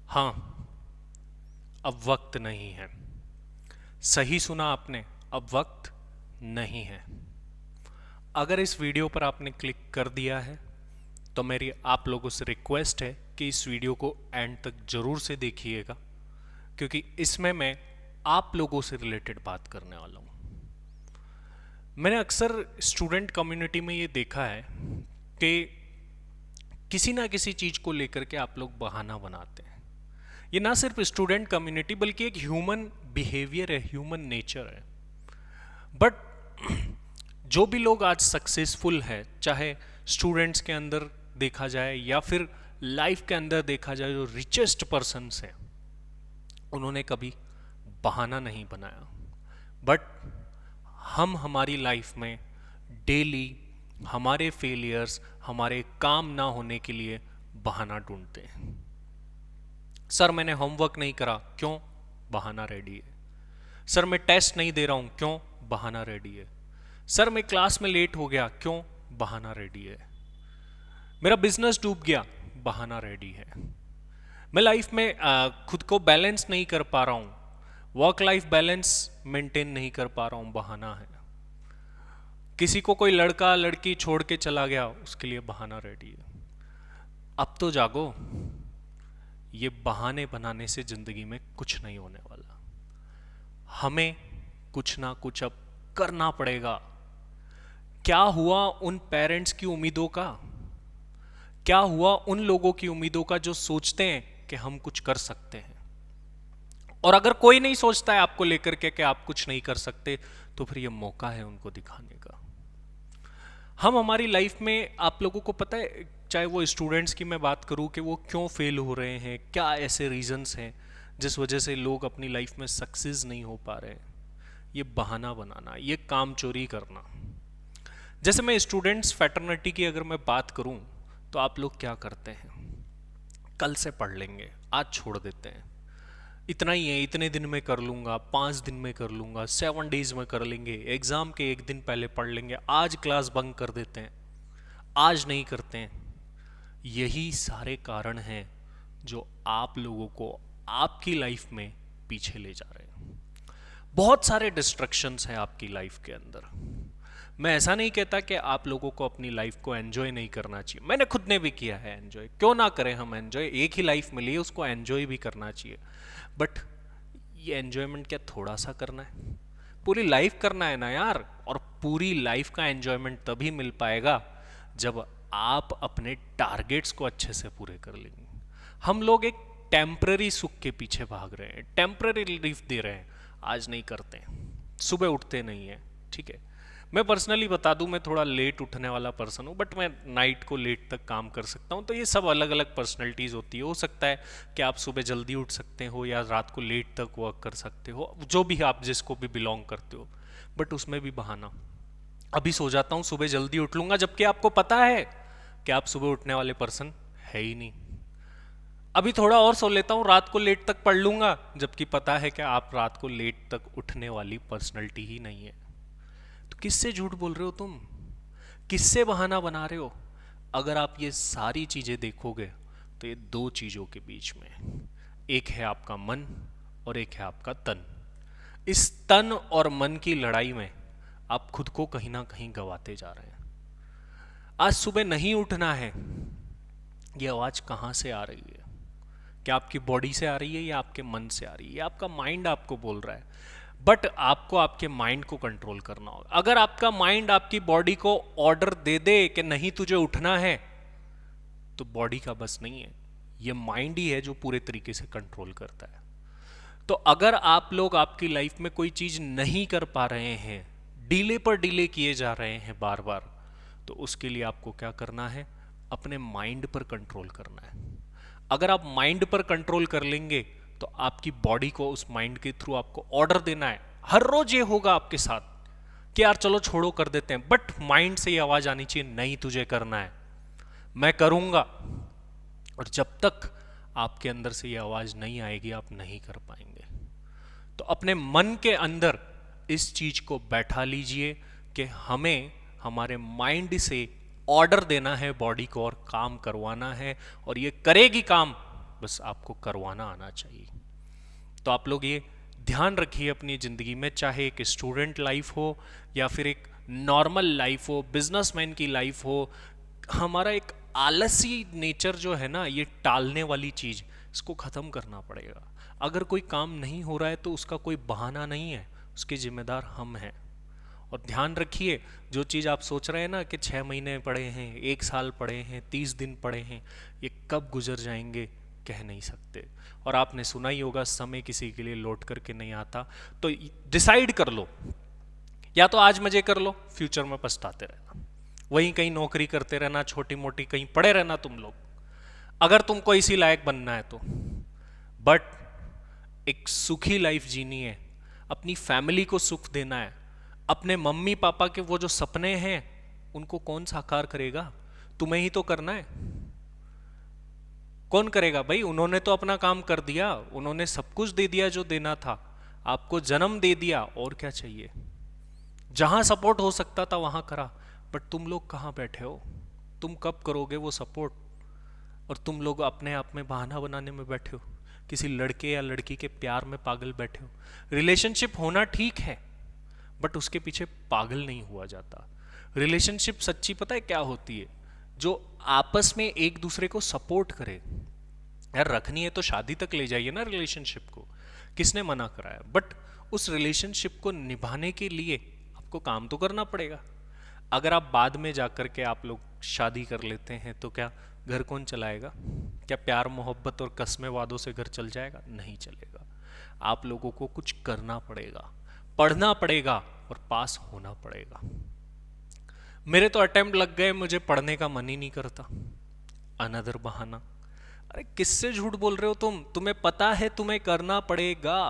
हाँ, अब वक्त नहीं है। सही सुना आपने, अब वक्त नहीं है। अगर इस वीडियो पर आपने क्लिक कर दिया है तो मेरी आप लोगों से रिक्वेस्ट है कि इस वीडियो को एंड तक जरूर से देखिएगा, क्योंकि इसमें मैं आप लोगों से रिलेटेड बात करने वाला हूँ। मैंने अक्सर स्टूडेंट कम्युनिटी में ये देखा है कि किसी ना किसी चीज़ को लेकर के आप लोग बहाना बनाते हैं। ये ना सिर्फ स्टूडेंट कम्युनिटी बल्कि एक ह्यूमन बिहेवियर है, ह्यूमन नेचर है। बट जो भी लोग आज सक्सेसफुल है, चाहे स्टूडेंट्स के अंदर देखा जाए या फिर लाइफ के अंदर देखा जाए, जो रिचेस्ट पर्सन्स हैं, उन्होंने कभी बहाना नहीं बनाया। बट हम हमारी लाइफ में डेली हमारे फेलियर्स, हमारे काम ना होने के लिए बहाना ढूंढते हैं। सर मैंने होमवर्क नहीं करा, क्यों? बहाना रेडी है। सर मैं टेस्ट नहीं दे रहा हूं, क्यों? बहाना रेडी है। सर मैं क्लास में लेट हो गया, क्यों? बहाना रेडी है। मेरा बिजनेस डूब गया, बहाना रेडी है। मैं लाइफ में खुद को बैलेंस नहीं कर पा रहा हूं, वर्क लाइफ बैलेंस मेंटेन नहीं कर पा रहा हूं, बहाना है। किसी को कोई लड़का लड़की छोड़ के चला गया, उसके लिए बहाना रेडी है। अब तो जागो, ये बहाने बनाने से जिंदगी में कुछ नहीं होने वाला। हमें कुछ ना कुछ अब करना पड़ेगा। क्या हुआ उन पेरेंट्स की उम्मीदों का? क्या हुआ उन लोगों की उम्मीदों का जो सोचते हैं कि हम कुछ कर सकते हैं? और अगर कोई नहीं सोचता है आपको लेकर के कि आप कुछ नहीं कर सकते, तो फिर ये मौका है उनको दिखाने का। हम हमारी लाइफ में, आप लोगों को पता है, चाहे वो स्टूडेंट्स की मैं बात करूं कि वो क्यों फेल हो रहे हैं, क्या ऐसे रीजंस हैं जिस वजह से लोग अपनी लाइफ में सक्सेस नहीं हो पा रहे हैं? ये बहाना बनाना, ये काम चोरी करना। जैसे मैं स्टूडेंट्स फैटर्निटी की अगर मैं बात करूं, तो आप लोग क्या करते हैं? कल से पढ़ लेंगे, आज छोड़ देते हैं। इतना ही है, इतने दिन में कर लूंगा, 5 दिन में कर लूंगा, 7 डेज में कर लेंगे, एग्जाम के एक दिन पहले पढ़ लेंगे, आज क्लास बंक कर देते हैं, आज नहीं करते हैं। यही सारे कारण हैं जो आप लोगों को आपकी लाइफ में पीछे ले जा रहे हैं। बहुत सारे डिस्ट्रक्शंस हैं आपकी लाइफ के अंदर। मैं ऐसा नहीं कहता कि आप लोगों को अपनी लाइफ को एंजॉय नहीं करना चाहिए, मैंने खुद ने भी किया है एंजॉय, क्यों ना करें हम एंजॉय? एक ही लाइफ मिली है, उसको एंजॉय भी करना चाहिए। बट ये एंजॉयमेंट क्या थोड़ा सा करना है? पूरी लाइफ करना है ना यार। और पूरी लाइफ का एंजॉयमेंट तभी मिल पाएगा जब आप अपने टारगेट्स को अच्छे से पूरे कर लेंगे। हम लोग एक टेम्पररी सुख के पीछे भाग रहे हैं, टेम्पररी रिलीफ दे रहे हैं, आज नहीं करते हैं, सुबह उठते नहीं है। ठीक है, मैं पर्सनली बता दूं, मैं थोड़ा लेट उठने वाला पर्सन हूं, बट मैं नाइट को लेट तक काम कर सकता हूं। तो ये सब अलग अलग पर्सनैलिटीज़ होती है। हो सकता है कि आप सुबह जल्दी उठ सकते हो या रात को लेट तक वर्क कर सकते हो, जो भी आप जिसको भी बिलोंग करते हो। बट उसमें भी बहाना, अभी सो जाता हूँ, सुबह जल्दी उठ लूंगा, जबकि आपको पता है कि आप सुबह उठने वाले पर्सन है ही नहीं। अभी थोड़ा और सो लेता हूँ, रात को लेट तक पढ़ लूंगा, जबकि पता है कि आप रात को लेट तक उठने वाली पर्सनैलिटी ही नहीं है। तो किससे झूठ बोल रहे हो तुम? किससे बहाना बना रहे हो? अगर आप ये सारी चीजें देखोगे तो ये दो चीजों के बीच में, एक है आपका मन और एक है आपका तन। इस तन और मन की लड़ाई में आप खुद को कहीं ना कहीं गवाते जा रहे हैं। आज सुबह नहीं उठना है, ये आवाज कहां से आ रही है? क्या आपकी बॉडी से आ रही है या आपके मन से आ रही है? या आपका माइंड आपको बोल रहा है? बट आपको आपके माइंड को कंट्रोल करना होगा। अगर आपका माइंड आपकी बॉडी को ऑर्डर दे दे कि नहीं तुझे उठना है, तो बॉडी का बस नहीं है, ये माइंड ही है जो पूरे तरीके से कंट्रोल करता है। तो अगर आप लोग आपकी लाइफ में कोई चीज नहीं कर पा रहे हैं, डिले पर डिले किए जा रहे हैं बार बार, तो उसके लिए आपको क्या करना है? अपने माइंड पर कंट्रोल करना है। अगर आप माइंड पर कंट्रोल कर लेंगे तो आपकी बॉडी को उस माइंड के थ्रू आपको ऑर्डर देना है। हर रोज ये होगा आपके साथ कि यार चलो छोड़ो कर देते हैं, बट माइंड से ये आवाज आनी चाहिए, नहीं तुझे करना है, मैं करूंगा। और जब तक आपके अंदर से ये आवाज नहीं आएगी, आप नहीं कर पाएंगे। तो अपने मन के अंदर इस चीज को बैठा लीजिए कि हमें हमारे माइंड से ऑर्डर देना है बॉडी को और काम करवाना है, और ये करेगी काम बस आपको करवाना आना चाहिए। तो आप लोग ये ध्यान रखिए अपनी ज़िंदगी में, चाहे एक स्टूडेंट लाइफ हो या फिर एक नॉर्मल लाइफ हो, बिजनेसमैन की लाइफ हो, हमारा एक आलसी नेचर जो है ना, ये टालने वाली चीज़, इसको ख़त्म करना पड़ेगा। अगर कोई काम नहीं हो रहा है तो उसका कोई बहाना नहीं है, उसके जिम्मेदार हम हैं। और ध्यान रखिए, जो चीज़ आप सोच रहे हैं ना कि 6 महीने पड़े हैं, 1 साल पड़े हैं, 30 दिन पड़े हैं, ये कब गुजर जाएंगे कह नहीं सकते। और आपने सुना ही होगा, समय किसी के लिए लौट करके नहीं आता। तो डिसाइड कर लो, या तो आज मजे कर लो, फ्यूचर में पछताते रहना, वहीं कहीं नौकरी करते रहना, छोटी मोटी कहीं पड़े रहना तुम लोग, अगर तुमको इसी लायक बनना है तो। बट एक सुखी लाइफ जीनी है, अपनी फैमिली को सुख देना है, अपने मम्मी पापा के वो जो सपने हैं उनको कौन साकार करेगा? तुम्हें ही तो करना है। कौन करेगा भाई? उन्होंने तो अपना काम कर दिया, उन्होंने सब कुछ दे दिया जो देना था, आपको जन्म दे दिया, और क्या चाहिए? जहां सपोर्ट हो सकता था वहां करा, बट तुम लोग कहां बैठे हो? तुम कब करोगे वो सपोर्ट? और तुम लोग अपने आप में बहाना बनाने में बैठे हो, किसी लड़के या लड़की के प्यार में पागल बैठे हो। रिलेशनशिप होना ठीक है, बट उसके पीछे पागल नहीं हुआ जाता। रिलेशनशिप सच्ची पता है क्या होती है? जो आपस में एक दूसरे को सपोर्ट करे। यार रखनी है तो शादी तक ले जाइए ना रिलेशनशिप को, किसने मना कराया? बट उस रिलेशनशिप को निभाने के लिए आपको काम तो करना पड़ेगा। अगर आप बाद में जाकर के आप लोग शादी कर लेते हैं तो क्या घर कौन चलाएगा? क्या प्यार मोहब्बत और कस्में वादों से घर चल जाएगा? नहीं चलेगा। आप लोगों को कुछ करना पड़ेगा, पढ़ना पड़ेगा और पास होना पड़ेगा। मेरे तो अटेम्प्ट लग गए, मुझे पढ़ने का मन ही नहीं करता। अनदर बहाना। अरे किससे झूठ बोल रहे हो तुम? तुम्हें पता है तुम्हें करना पड़ेगा,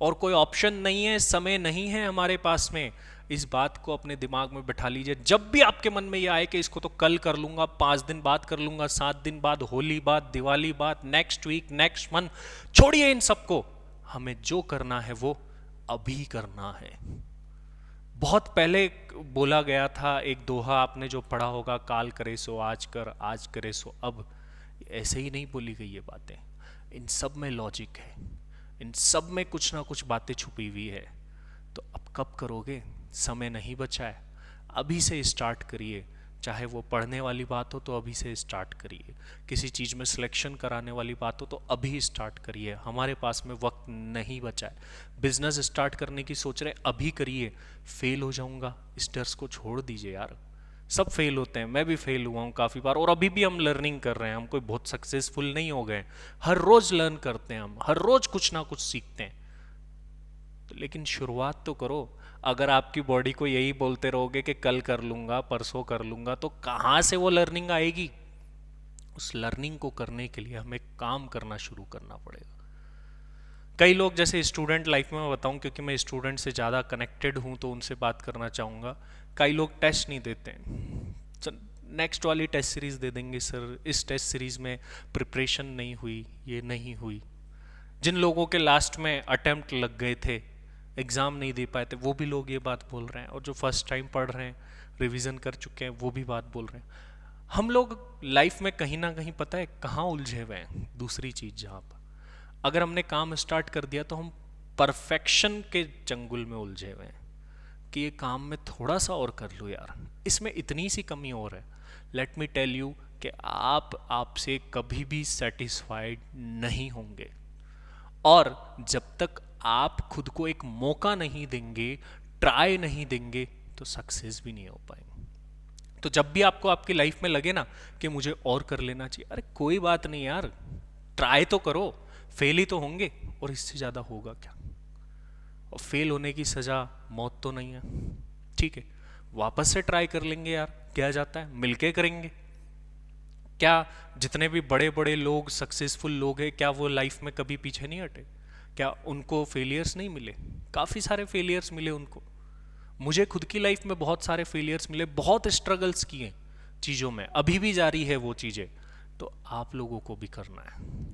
और कोई ऑप्शन नहीं है, समय नहीं है हमारे पास में। इस बात को अपने दिमाग में बैठा लीजिए। जब भी आपके मन में ये आए कि इसको तो कल कर लूंगा, 5 दिन बाद कर लूंगा, 7 दिन बाद, होली बाद, दिवाली बाद, नेक्स्ट वीक, नेक्स्ट मंथ, छोड़िए इन सबको। हमें जो करना है वो अभी करना है। बहुत पहले बोला गया था एक दोहा, आपने जो पढ़ा होगा, काल करे सो आज कर, आज करे सो अब। ऐसे ही नहीं बोली गई ये बातें, इन सब में लॉजिक है, इन सब में कुछ ना कुछ बातें छुपी हुई है। तो अब कब करोगे? समय नहीं बचा है, अभी से स्टार्ट करिए। चाहे वो पढ़ने वाली बात हो तो अभी से स्टार्ट करिए, किसी चीज़ में सिलेक्शन कराने वाली बात हो तो अभी स्टार्ट करिए। हमारे पास में वक्त नहीं बचा है। बिजनेस स्टार्ट करने की सोच रहे, अभी करिए। फेल हो जाऊंगा, इस डर को छोड़ दीजिए यार। सब फेल होते हैं, मैं भी फेल हुआ हूँ काफ़ी बार, और अभी भी हम लर्निंग कर रहे हैं। हम कोई बहुत सक्सेसफुल नहीं हो गए, हर रोज़ लर्न करते हैं हम, हर रोज़ कुछ ना कुछ सीखते हैं। तो लेकिन शुरुआत तो करो। अगर आपकी बॉडी को यही बोलते रहोगे कि कल कर लूंगा, परसों कर लूंगा, तो कहाँ से वो लर्निंग आएगी? उस लर्निंग को करने के लिए हमें काम करना शुरू करना पड़ेगा। कई लोग, जैसे स्टूडेंट लाइफ में मैं बताऊं, क्योंकि मैं स्टूडेंट से ज़्यादा कनेक्टेड हूं तो उनसे बात करना चाहूँगा। कई लोग टेस्ट नहीं देते हैं, नेक्स्ट वाली टेस्ट सीरीज दे देंगे, सर इस टेस्ट सीरीज में प्रिपरेशन नहीं हुई, ये नहीं हुई। जिन लोगों के लास्ट में अटेम्प्ट लग गए थे, एग्ज़ाम नहीं दे पाए थे, वो भी लोग ये बात बोल रहे हैं। और जो फर्स्ट टाइम पढ़ रहे हैं, रिवीजन कर चुके हैं, वो भी बात बोल रहे हैं। हम लोग लाइफ में कहीं ना कहीं पता है कहाँ उलझे हुए हैं। दूसरी चीज़, जहाँ पर अगर हमने काम स्टार्ट कर दिया तो हम परफेक्शन के चंगुल में उलझे हुए हैं कि ये काम में थोड़ा सा और कर लूँ यार, इसमें इतनी सी कमी और है। लेट मी टेल यू कि आप आपसे कभी भी सेटिस्फाइड नहीं होंगे, और जब तक आप खुद को एक मौका नहीं देंगे, ट्राई नहीं देंगे, तो सक्सेस भी नहीं हो पाएंगे। तो जब भी आपको आपकी लाइफ में लगे ना कि मुझे और कर लेना चाहिए, अरे कोई बात नहीं यार, ट्राई तो करो। फेल ही तो होंगे, और इससे ज़्यादा होगा क्या? और फेल होने की सज़ा मौत तो नहीं है, ठीक है, वापस से ट्राई कर लेंगे यार, क्या जाता है, मिलके करेंगे। क्या जितने भी बड़े बड़े लोग, सक्सेसफुल लोग हैं, क्या वो लाइफ में कभी पीछे नहीं हटे? क्या उनको फेलियर्स नहीं मिले? काफ़ी सारे फेलियर्स मिले उनको। मुझे खुद की लाइफ में बहुत सारे फेलियर्स मिले, बहुत स्ट्रगल्स किए चीज़ों में, अभी भी जारी है वो चीज़ें। तो आप लोगों को भी करना है।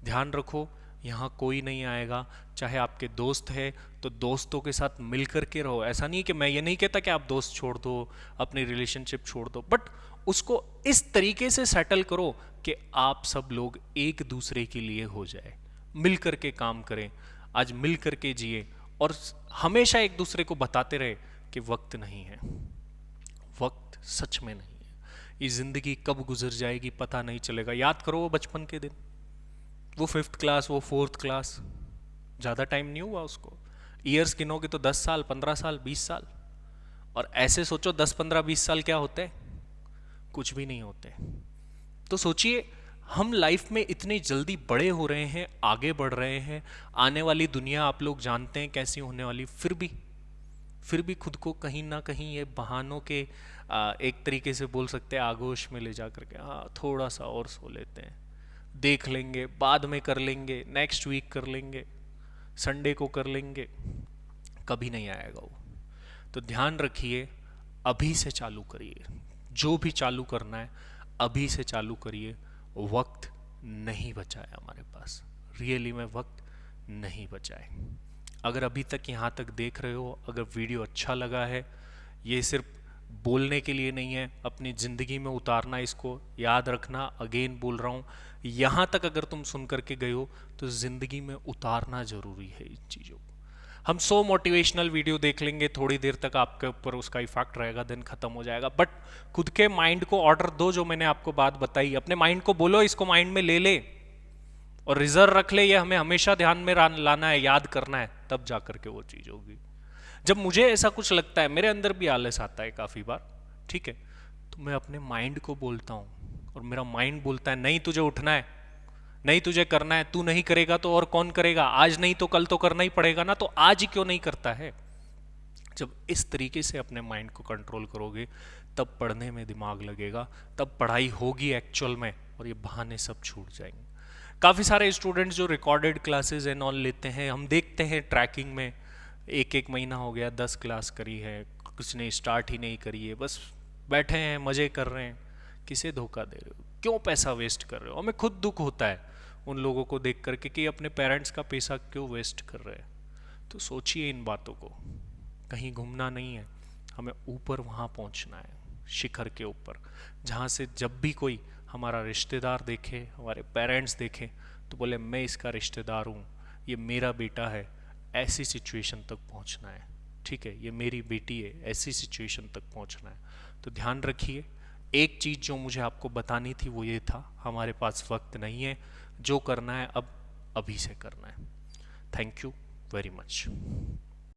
ध्यान रखो, यहाँ कोई नहीं आएगा। चाहे आपके दोस्त है तो दोस्तों के साथ मिल कर के रहो। ऐसा नहीं कि मैं ये नहीं कहता कि आप दोस्त छोड़ दो, अपनी रिलेशनशिप छोड़ दो, बट उसको इस तरीके से सेटल करो कि आप सब लोग एक दूसरे के लिए हो जाए, मिल करके काम करें, आज मिल करके जिए, और हमेशा एक दूसरे को बताते रहे कि वक्त नहीं है, वक्त सच में नहीं है, ये जिंदगी कब गुजर जाएगी पता नहीं चलेगा। याद करो वो बचपन के दिन, वो 5th क्लास, वो 4th क्लास, ज़्यादा टाइम नहीं हुआ उसको। ईयर्स गिनोगे तो 10 साल, 15 साल, 20 साल, और ऐसे सोचो 10, 15, 20 साल क्या होते हैं? कुछ भी नहीं होते। तो सोचिए, हम लाइफ में इतने जल्दी बड़े हो रहे हैं, आगे बढ़ रहे हैं, आने वाली दुनिया आप लोग जानते हैं कैसी होने वाली, फिर भी खुद को कहीं ना कहीं ये बहानों के एक तरीके से बोल सकते हैं आगोश में ले जा करके, हाँ थोड़ा सा और सो लेते हैं, देख लेंगे, बाद में कर लेंगे, नेक्स्ट वीक कर लेंगे, संडे को कर लेंगे, कभी नहीं आएगा वो। तो ध्यान रखिए, अभी से चालू करिए, जो भी चालू करना है अभी से चालू करिए। वक्त नहीं बचा है हमारे पास, रियली में वक्त नहीं बचा है। अगर अभी तक यहाँ तक देख रहे हो, अगर वीडियो अच्छा लगा है, ये सिर्फ बोलने के लिए नहीं है, अपनी ज़िंदगी में उतारना, इसको याद रखना, अगेन बोल रहा हूँ, यहाँ तक अगर तुम सुन करके गए हो तो ज़िंदगी में उतारना ज़रूरी है इन चीज़ों को। हम 100 मोटिवेशनल वीडियो देख लेंगे, थोड़ी देर तक आपके ऊपर उसका इफेक्ट रहेगा, दिन खत्म हो जाएगा, बट खुद के माइंड को ऑर्डर दो, जो मैंने आपको बात बताई, अपने माइंड को बोलो इसको माइंड में ले ले और रिजर्व रख ले, ये हमें हमेशा ध्यान में लाना है, याद करना है, तब जा करके वो चीज़ होगी। जब मुझे ऐसा कुछ लगता है, मेरे अंदर भी आलस आता है काफ़ी बार, ठीक है, तो मैं अपने माइंड को बोलता हूँ और मेरा माइंड बोलता है नहीं तुझे उठना है, नहीं तुझे करना है, तू नहीं करेगा तो और कौन करेगा, आज नहीं तो कल तो करना ही पड़ेगा ना, तो आज ही क्यों नहीं करता है। जब इस तरीके से अपने माइंड को कंट्रोल करोगे तब पढ़ने में दिमाग लगेगा, तब पढ़ाई होगी एक्चुअल में, और ये बहाने सब छूट जाएंगे। काफ़ी सारे स्टूडेंट्स जो रिकॉर्डेड क्लासेस एंड ऑल लेते हैं, हम देखते हैं ट्रैकिंग में, एक महीना हो गया 10 क्लास करी है, कुछ नहीं, स्टार्ट ही नहीं करी है, बस बैठे हैं मज़े कर रहे हैं। किसे धोखा दे रहे हो, क्यों पैसा वेस्ट कर रहे हो? हमें खुद दुख होता है उन लोगों को देख करके कि अपने पेरेंट्स का पैसा क्यों वेस्ट कर रहे हैं। तो सोचिए इन बातों को, कहीं घूमना नहीं है, हमें ऊपर वहाँ पहुँचना है, शिखर के ऊपर, जहाँ से जब भी कोई हमारा रिश्तेदार देखे, हमारे पेरेंट्स देखें तो बोले मैं इसका रिश्तेदार हूँ, ये मेरा बेटा है, ऐसी सिचुएशन तक पहुँचना है, ठीक है, ये मेरी बेटी है, ऐसी सिचुएशन तक पहुँचना है। तो ध्यान रखिए, एक चीज़ जो मुझे आपको बतानी थी वो ये था, हमारे पास वक्त नहीं है, जो करना है अब अभी से करना है। Thank you very much.